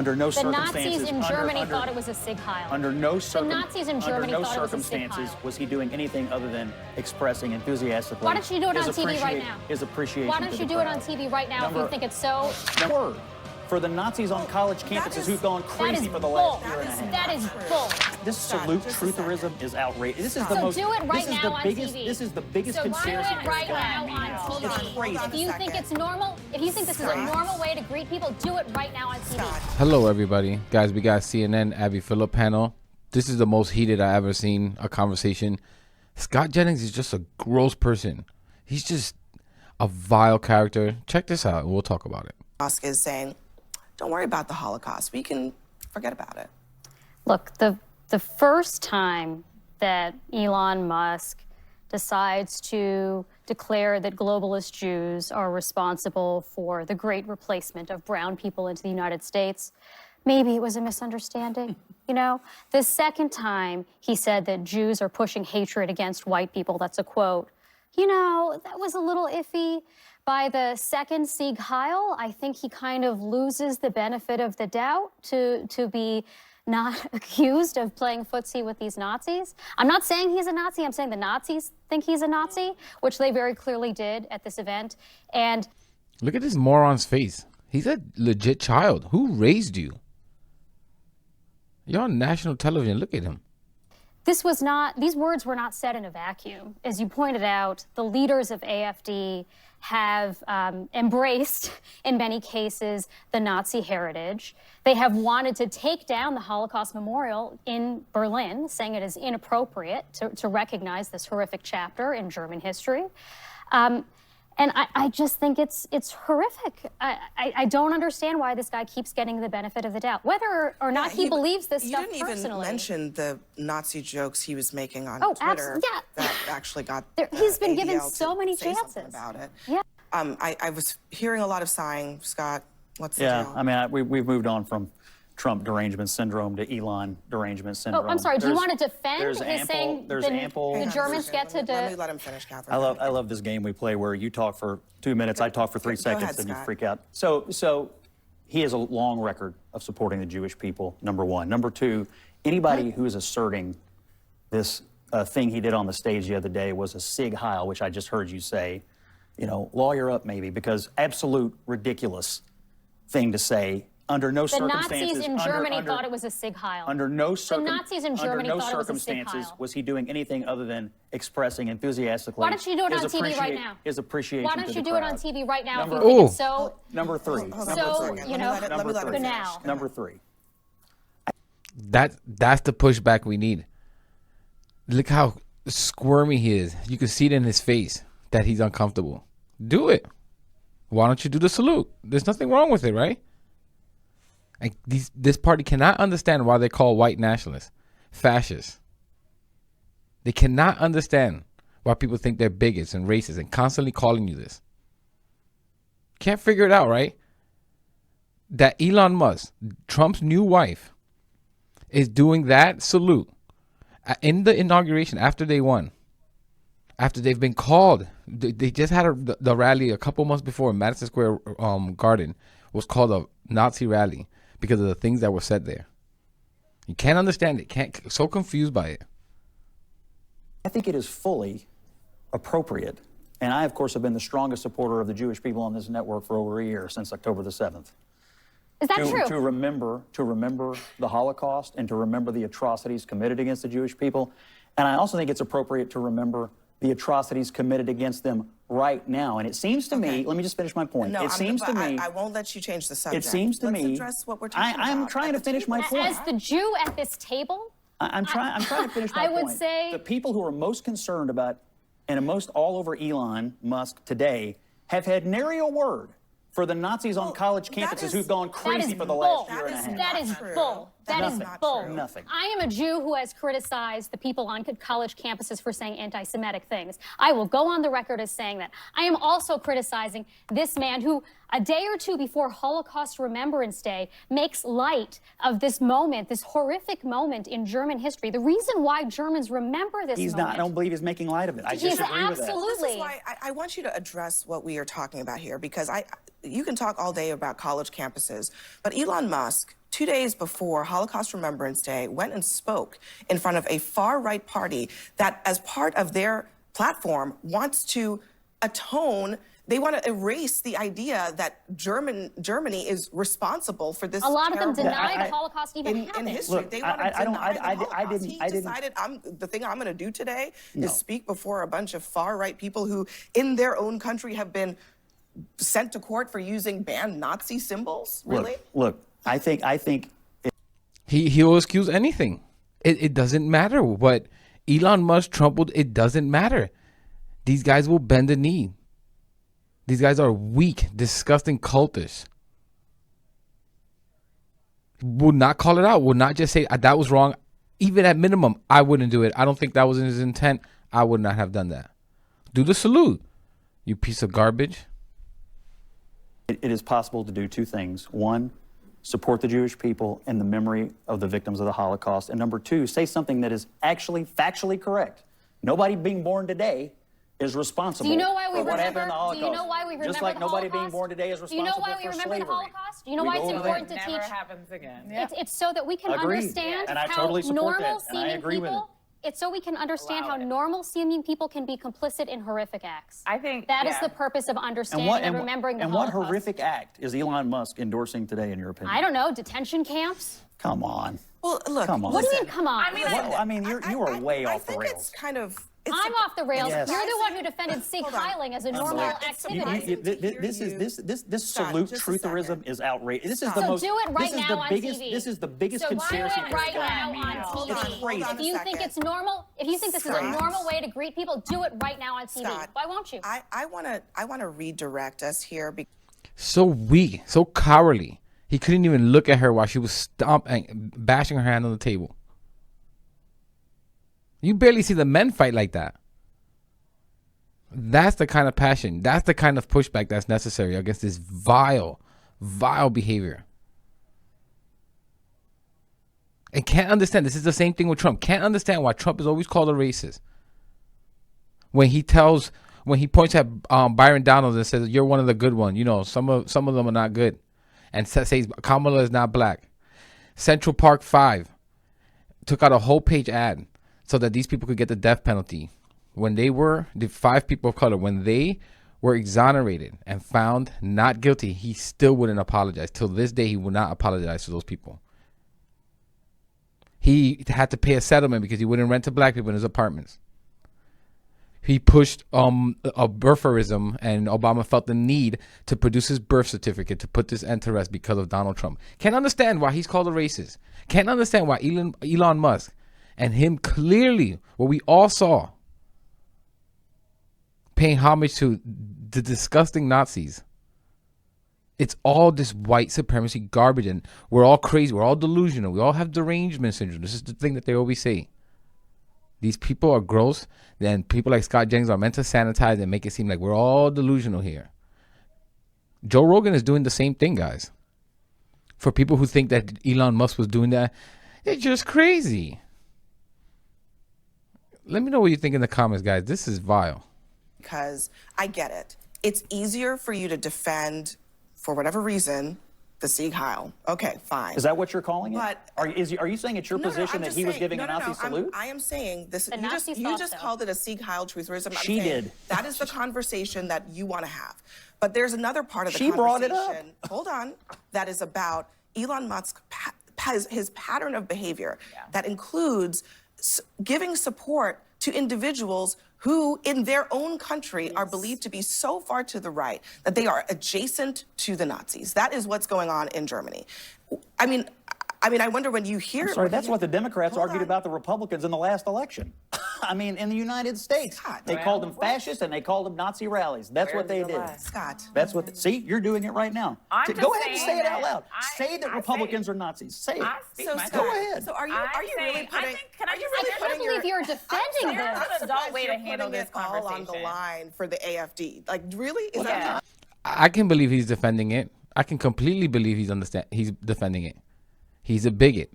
Under no the circumstances, Nazis in Germany thought it was a Sieg Heil. Under no Nazis in Germany thought it was a Sieg circumstances Heil. was he doing anything other than expressing enthusiastically. Why don't you do it on TV right now? His appreciation. Why don't you do it on TV right now if you think it's so? Word for the Nazis on college campuses who've gone crazy for the last year and a half. That is bull. This salute trutherism is outrageous. This is the most. Do it right now on TV. This is the biggest conspiracy. Do it right now on TV. It's crazy. If you think it's normal, if you think this is a normal way to greet people, do it right now on TV. Hello, everybody. Guys, we got CNN Abby Phillip panel. This is the most heated I've ever seen a conversation. Scott Jennings is just a gross person. He's just a vile character. Check this out, and we'll talk about it. Musk is saying, don't worry about the Holocaust. We can forget about it. Look, the first time that Elon Musk decides to declare that globalist Jews are responsible for the great replacement of brown people into the United States, maybe it was a misunderstanding, you know? The second time he said that Jews are pushing hatred against white people, that's a quote, you know, that was a little iffy. By the second Sieg Heil, I think he kind of loses the benefit of the doubt to be not accused of playing footsie with these Nazis. I'm not saying he's a Nazi. I'm saying the Nazis think he's a Nazi, which they very clearly did at this event. And look at this moron's face. He's a legit child. Who raised you? You're on national television. Look at him. these words were not said in a vacuum. As you pointed out, the leaders of AfD have embraced, in many cases, the Nazi heritage. They have wanted to take down the Holocaust Memorial in Berlin, saying it is inappropriate to recognize this horrific chapter in German history. And I just think it's horrific. I don't understand why this guy keeps getting the benefit of the doubt, whether or not he believes this stuff personally. You didn't even mention the Nazi jokes he was making on Twitter. Yeah. That actually got he's been given ADL so many say chances about it. Yeah. I was hearing a lot of sighing, Scott. What's the deal? Yeah, I mean, we've moved on from Trump derangement syndrome to Elon derangement syndrome. Oh, I'm sorry. Do you want to defend his saying the Germans get to... Let me let him finish, Catherine. I love this game we play where you talk for 2 minutes, I talk for 3 seconds, ahead, and you Scott. freak out. So he has a long record of supporting the Jewish people, number one. Number two, anybody who is asserting this thing he did on the stage the other day was a Sieg Heil, which I just heard you say, you know, lawyer up maybe, because absolute ridiculous thing to say. Under no circumstances. The Nazis in Germany thought it was a Sieg Heil. Under no circumstances was he doing anything other than expressing enthusiastically. Why don't you do it on TV right now? His appreciation. Why don't you do it on TV right now? Number, if you think it's so? Number three. You know, now. Number three. That's the pushback we need. Look how squirmy he is. You can see it in his face that he's uncomfortable. Do it. Why don't you do the salute? There's nothing wrong with it, right? Like this party cannot understand why they call white nationalists fascists. They cannot understand why people think they're bigots and racist and constantly calling you this. Can't figure it out, right? That Elon Musk, Trump's new wife, is doing that salute in the inauguration after they won. After they've been called, they just had the rally a couple months before in Madison Square Garden was called a Nazi rally because of the things that were said there. You can't understand it. So confused by it. I think it is fully appropriate, and I, of course, have been the strongest supporter of the Jewish people on this network for over a year, since October the 7th. Is that true? To remember the Holocaust and to remember the atrocities committed against the Jewish people. And I also think it's appropriate to remember the atrocities committed against them right now. And it seems to me, let me just finish my point. No, it seems to me, I won't let you change the subject. It seems to me, Let's address what we're talking about. I'm trying to finish my point. As the Jew at this table, I'm trying to finish my point. I would say the people who are most concerned about and most all over Elon Musk today have had nary a word for the Nazis on college campuses who've gone crazy for the last year and a half. That is bull. That is bull. Nothing. I am a Jew who has criticized the people on college campuses for saying anti-Semitic things. I will go on the record as saying that. I am also criticizing this man who, a day or two before Holocaust Remembrance Day, makes light of this moment, this horrific moment in German history. The reason why Germans remember this moment. I don't believe he's making light of it. I disagree with that. Absolutely. This is why I want you to address what we are talking about here, because you can talk all day about college campuses, but Elon Musk, 2 days before Holocaust Remembrance Day, went and spoke in front of a far-right party that, as part of their platform, wants to atone. They want to erase the idea that Germany is responsible for this. A lot of them terrible- denied the Holocaust even in happened. history. Look, They want to I don't- deny the I Holocaust. didn't- He I didn't- decided, the thing I'm going to do today No. is speak before a bunch of far-right people who, in their own country, have been sent to court for using banned Nazi symbols. Really? Look, I think He will excuse anything. It doesn't matter what Elon Musk, Trump will. It doesn't matter. These guys will bend the knee. These guys are weak, disgusting cultists. Will not call it out. Will not just say that was wrong. Even at minimum, I wouldn't do it. I don't think that was in his intent. I would not have done that. Do the salute, you piece of garbage. it is possible to do two things. One, support the Jewish people in the memory of the victims of the Holocaust. And number two, say something that is actually factually correct. Nobody being born today is responsible Do you know why we for what happened in remember? the Holocaust. Do you know why we remember Just like the nobody Holocaust? being born today is Do you know responsible why we for remember slavery. the Holocaust? Do you know We why go it's over important there. to Never teach? happens again. It's so that we can Agreed. understand And I how totally support that, normal and I seeming agree with people. It's so we can understand Allow how it. normal seeming people can be complicit in horrific acts. I think that is yeah. the purpose of understanding and remembering the and Holocaust. what horrific act is Elon Musk endorsing today, in your opinion? I don't know, detention camps? Come on. Well, look. Come on. What do you listen, mean, come on? I mean, Well, I mean, you are way I off the think rails. it's kind of. It's I'm off the rails. Yes. You're the one who defended sig Hold on. heiling as a normal It's activity. surprising. This Scott, salute just a trutherism second. is outrageous. This is Stop. the So most. do it right this is now the on biggest. TV. This is the biggest So do conspiracy it right theory now going on media. TV. It's crazy. Hold on If you a think second. it's normal, if you think this is a Scott. normal way to greet people, do it right now on TV. Scott, Why won't you? I want to redirect us here because So weak, so cowardly. He couldn't even look at her while she was stomping, bashing her hand on the table. You barely see the men fight like that. That's the kind of passion. That's the kind of pushback that's necessary against this vile, vile behavior. And can't understand. This is the same thing with Trump. Can't understand why Trump is always called a racist. When he points at Byron Donalds and says, "You're one of the good ones." You know, some of them are not good, and says Kamala is not black. Central Park 5 took out a whole page ad so that these people could get the death penalty. When they were the 5 people of color, when they were exonerated and found not guilty, he still wouldn't apologize. Till this day, he would not apologize to those people. He had to pay a settlement because he wouldn't rent to black people in his apartments. He pushed a birtherism, and Obama felt the need to produce his birth certificate to put this end to rest because of Donald Trump. Can't understand why he's called a racist. Can't understand why Elon Musk and him clearly, what we all saw, paying homage to the disgusting Nazis. It's all this white supremacy garbage, and we're all crazy. We're all delusional. We all have derangement syndrome. This is the thing that they always say. These people are gross, and people like Scott Jennings are meant to sanitize and make it seem like we're all delusional here. Joe Rogan is doing the same thing, guys. For people who think that Elon Musk was doing that, they're just crazy. Let me know what you think in the comments, guys. This is vile. I get it. It's easier for you to defend, for whatever reason, the Sieg Heil. Okay, fine. Is that what you're calling it? But- Are you saying it's your No, no, position I'm that just he was saying- giving no, a no, Nazi no, salute? I am saying this. The You Nazis just thought so. called it a Sieg Heil trutherism. I'm She saying did. That is the conversation that you want to have. But there's another part of the She brought it conversation. up. Hold on. That is about Elon Musk, his pattern of behavior that includes giving support to individuals who, in their own country, are believed to be so far to the right that they are adjacent to the Nazis. That is what's going on in Germany. I mean, I wonder when you hear. Sorry, that's what the Democrats Hold argued on. about the Republicans in the last election. I mean, in the United States, Scott. they called them fascists and they called them Nazi rallies. That's what they Where's the did. lie? Scott. That's what. See, you're doing it right now. I'm Go just ahead and say saying it out that loud. Say that I Republicans say- are Nazis. Say it. I speak So my Scott, mind. ahead. So are you I'm really saying- putting? I think- can I are you just- really I can't putting believe your- you're defending I'm this. There's an adult surprised way to you're handle putting this it all on the conversation. line for the AFD. Like, really? Is that Yeah. I can believe he's defending it. I can completely believe he's defending it. He's a bigot.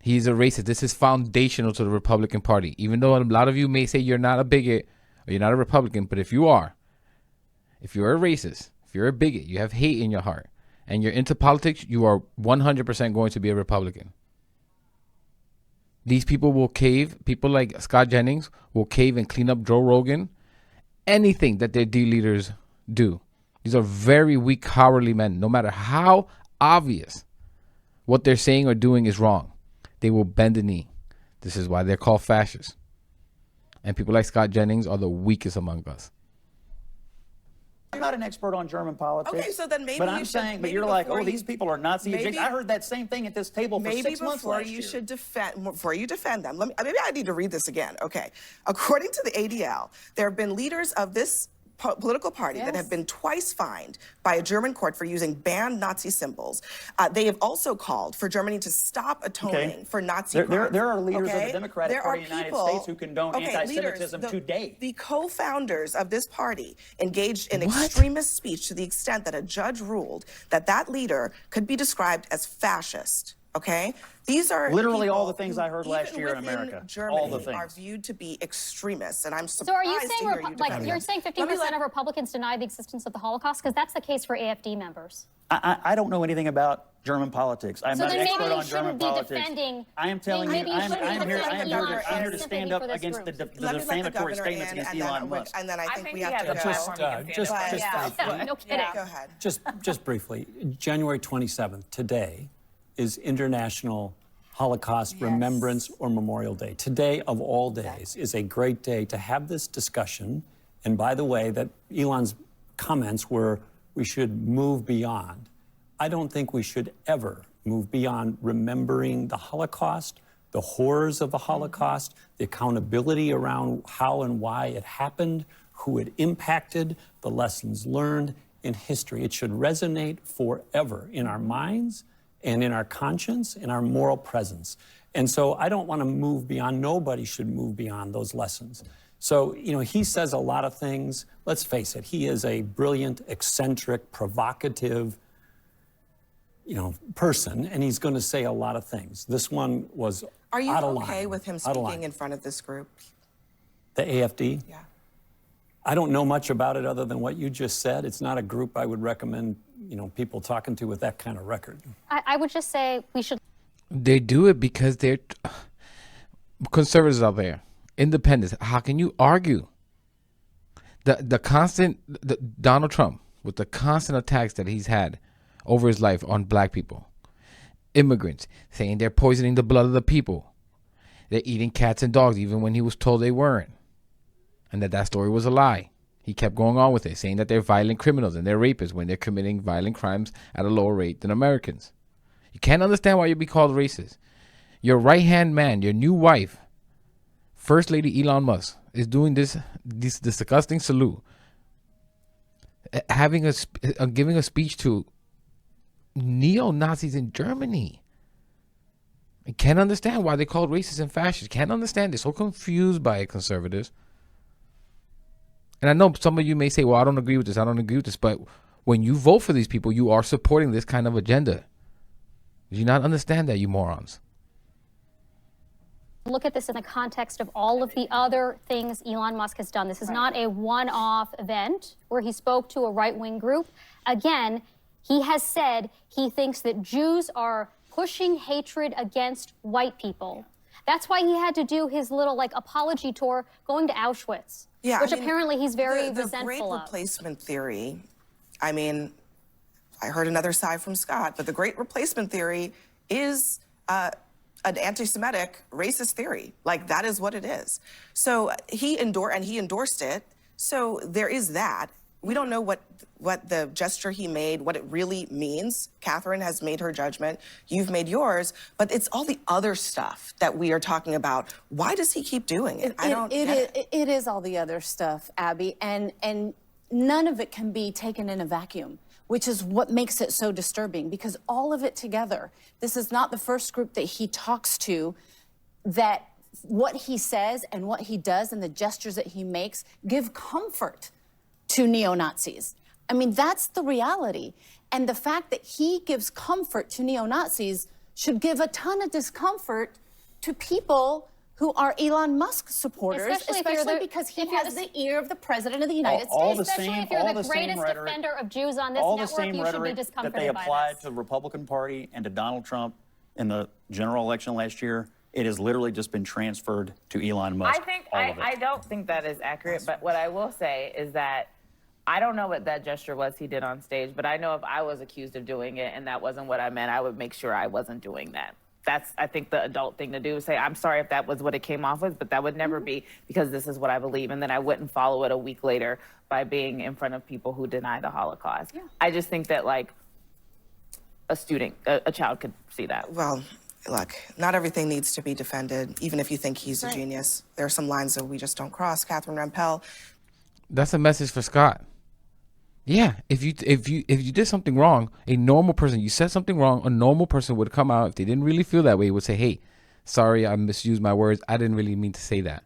He's a racist. This is foundational to the Republican Party. Even though a lot of you may say you're not a bigot or you're not a Republican, but if you are, if you're a racist, if you're a bigot, you have hate in your heart, and you're into politics, you are 100% going to be a Republican. These people will cave. People like Scott Jennings will cave and clean up Joe Rogan. Anything that their D leaders do. These are very weak, cowardly men. No matter how obvious what they're saying or doing is wrong, they will bend the knee. This is why they're called fascists. And people like Scott Jennings are the weakest among us. I'm not an expert on German politics. Okay, so then maybe But you I'm should- saying, but maybe you're like, before oh, you- these people are Nazi maybe- adjacent. I heard that same thing at this table for Maybe 6 months before last you year. should before you defend them, maybe I need to read this again. Okay, according to the ADL, there have been leaders of this political party that have been twice fined by a German court for using banned Nazi symbols. They have also called for Germany to stop atoning for Nazi crimes. There are leaders of the okay? Democratic There Party are of the United people- States who condone okay, anti-Semitism leaders, today. The co-founders of this party engaged in What? extremist speech to the extent that a judge ruled that that leader could be described as fascist. Okay, these are Literally all people the things who, I heard last even year in within America. Germany, All the things. are viewed to be extremists, and I'm surprised So are you to saying, hear you defend you're them. saying Let me 50% of Republicans deny the existence of the Holocaust? Because that's the case for AFD members. I don't know anything about German politics. I'm So not then an maybe expert you on German shouldn't be politics. defending- I am telling you, maybe you shouldn't be I'm here defending to Elon stand specifically up for this against the group. the Let me let the defamatory governor statements in, against and Elon then, Musk. and then I think we he have has to a go. platform he can just pitch. briefly. No kidding. Go ahead. Just briefly, January 27th, today, is International Holocaust Remembrance or Memorial Day. Today, of all days, is a great day to have this discussion. And by the way, that Elon's comments were we should move beyond. I don't think we should ever move beyond remembering the Holocaust, the horrors of the Holocaust, the accountability around how and why it happened, who it impacted, the lessons learned in history. It should resonate forever in our minds and in our conscience, in our moral presence. And so I don't want to move beyond, nobody should move beyond those lessons. So, he says a lot of things. Let's face it, he is a brilliant, eccentric, provocative, person, and he's going to say a lot of things. This one was Are you out of okay line, with him out of line. speaking in front of this group? The AFD? Yeah. I don't know much about it other than what you just said. It's not a group I would recommend, people talking to with that kind of record. I would just say we should They do it because they're conservatives out there, independents. How can you argue? The constant Donald Trump with the constant attacks that he's had over his life on black people, immigrants, saying they're poisoning the blood of the people, they're eating cats and dogs, even when he was told they weren't, and that story was a lie. He kept going on with it, saying that they're violent criminals and they're rapists when they're committing violent crimes at a lower rate than Americans. You can't understand why you'd be called racist. Your right-hand man, your new wife, First Lady Elon Musk, is doing this disgusting salute, giving a speech to neo-Nazis in Germany. I can't understand why they called racist and fascist. Can't understand. They're so confused by it, conservatives. And I know some of you may say, well, I don't agree with this. I don't agree with this. But when you vote for these people, you are supporting this kind of agenda. Do you not understand that, you morons? look at this in the context of all of the other things Elon Musk has done. This is not a one-off event where he spoke to a right-wing group. Again, he has said he thinks that Jews are pushing hatred against white people. That's why he had to do his little apology tour going to Auschwitz, which apparently he's very resentful The great of. replacement theory, I mean, I heard another side from Scott, but the great replacement theory is an anti-Semitic racist theory. Like, that is what it is. So he endorsed it. So there is that. We don't know what the gesture he made, what it really means. Catherine has made her judgment. You've made yours. But it's all the other stuff that we are talking about. Why does he keep doing it? I don't get it. It is all the other stuff, Abby, and none of it can be taken in a vacuum, which is what makes it so disturbing, because all of it together, this is not the first group that he talks to that what he says and what he does and the gestures that he makes give comfort to neo-Nazis. I mean, that's the reality. And the fact that he gives comfort to neo-Nazis should give a ton of discomfort to people who are Elon Musk supporters, Especially if you're especially the- because he if you're has the- the ear of the president of the United all States. the Especially same- if you're all the the same greatest rhetoric- defender of Jews on this all the network, same you should be rhetoric that discomforted they by applied this. to the Republican Party and to Donald Trump in the general election last year, it has literally just been transferred to Elon Musk. I think all of it. I don't think that is accurate, but what I will say is that I don't know what that gesture was he did on stage, but I know if I was accused of doing it and that wasn't what I meant, I would make sure I wasn't doing that. That's, I think, the adult thing to do, say, I'm sorry if that was what it came off with, but that would never be because this is what I believe. And then I wouldn't follow it a week later by being in front of people who deny the Holocaust. Yeah. I just think that, like, a child could see that. Well, look, not everything needs to be defended, even if you think he's a genius. There are some lines that we just don't cross. Catherine Rampell. That's a message for Scott. Yeah, if you did something wrong, a normal person, you said something wrong, a normal person would come out if they didn't really feel that way, would say, "Hey, sorry, I misused my words. I didn't really mean to say that."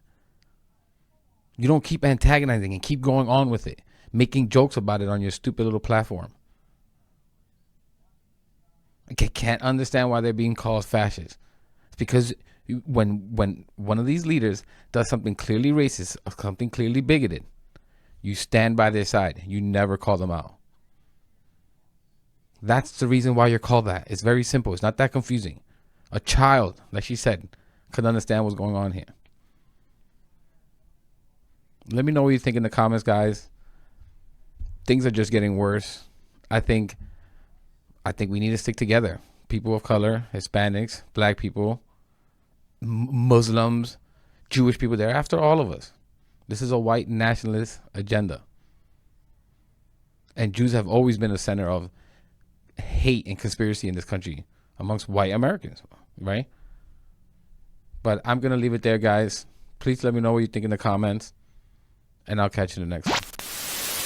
You don't keep antagonizing and keep going on with it, making jokes about it on your stupid little platform. I can't understand why they're being called fascists. It's because when one of these leaders does something clearly racist or something clearly bigoted, you stand by their side. You never call them out. That's the reason why you're called that. It's very simple. It's not that confusing. A child, like she said, could understand what's going on here. Let me know what you think in the comments, guys. Things are just getting worse. I think we need to stick together. People of color, Hispanics, black people, Muslims, Jewish people. They're after all of us. This is a white nationalist agenda. And Jews have always been the center of hate and conspiracy in this country amongst white Americans, right? But I'm going to leave it there, guys. Please let me know what you think in the comments, and I'll catch you in the next one.